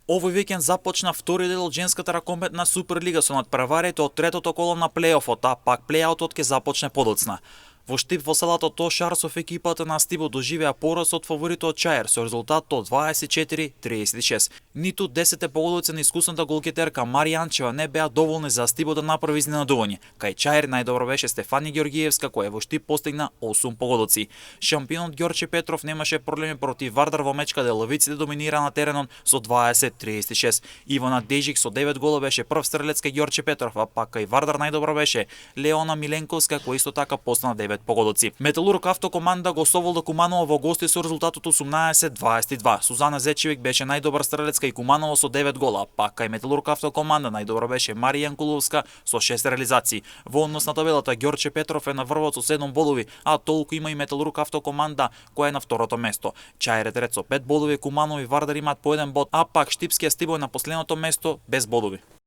Овој викенд започна втори дел од женската ракометна Суперлига со надпреварите од третото коло на плејофот, а пак плејаутот ќе започне подоцна. Во Штип во селото Тошарсов екипата на Стибо доживеа пораз од фаворитот Чаир со резултат од 24-36. Ниту 10 погодовици на искусната голкетерка Марија Анчева не беа доволни за Стибо да направи изненадување. Кај Чаир најдобро беше Стефани Ѓоргиевска која во Штип постигна 8 погодоци. Шампионот Ѓорче Петров немаше проблеми против Вардар во меч каде левиците доминира на теренот со 20-36. Ивана Дежик со 9 гола беше прв стрелец кај Ѓорче Петров, а пак кај Вардар најдобро беше Леона Миленковска која исто така постана 9 погодоци. Металург автокоманда гостувал до Куманово во гости со резултатот 18-22. Сузана Зечевик беше најдобар стрелец кај Куманово со 9 гола, пак кај Металург автокоманда најдобро беше Марија Јанкуловска со 6 реализации. Во однос на табелата Ѓорче Петров е на врвот со 7 бодови, а толку има и Металург автокоманда која е на второто место. Чаир е трет со 5 бодови, Куманово и Вардар имаат по 1 бод, а пак Штипскиот Стибо е на последното место без бодови.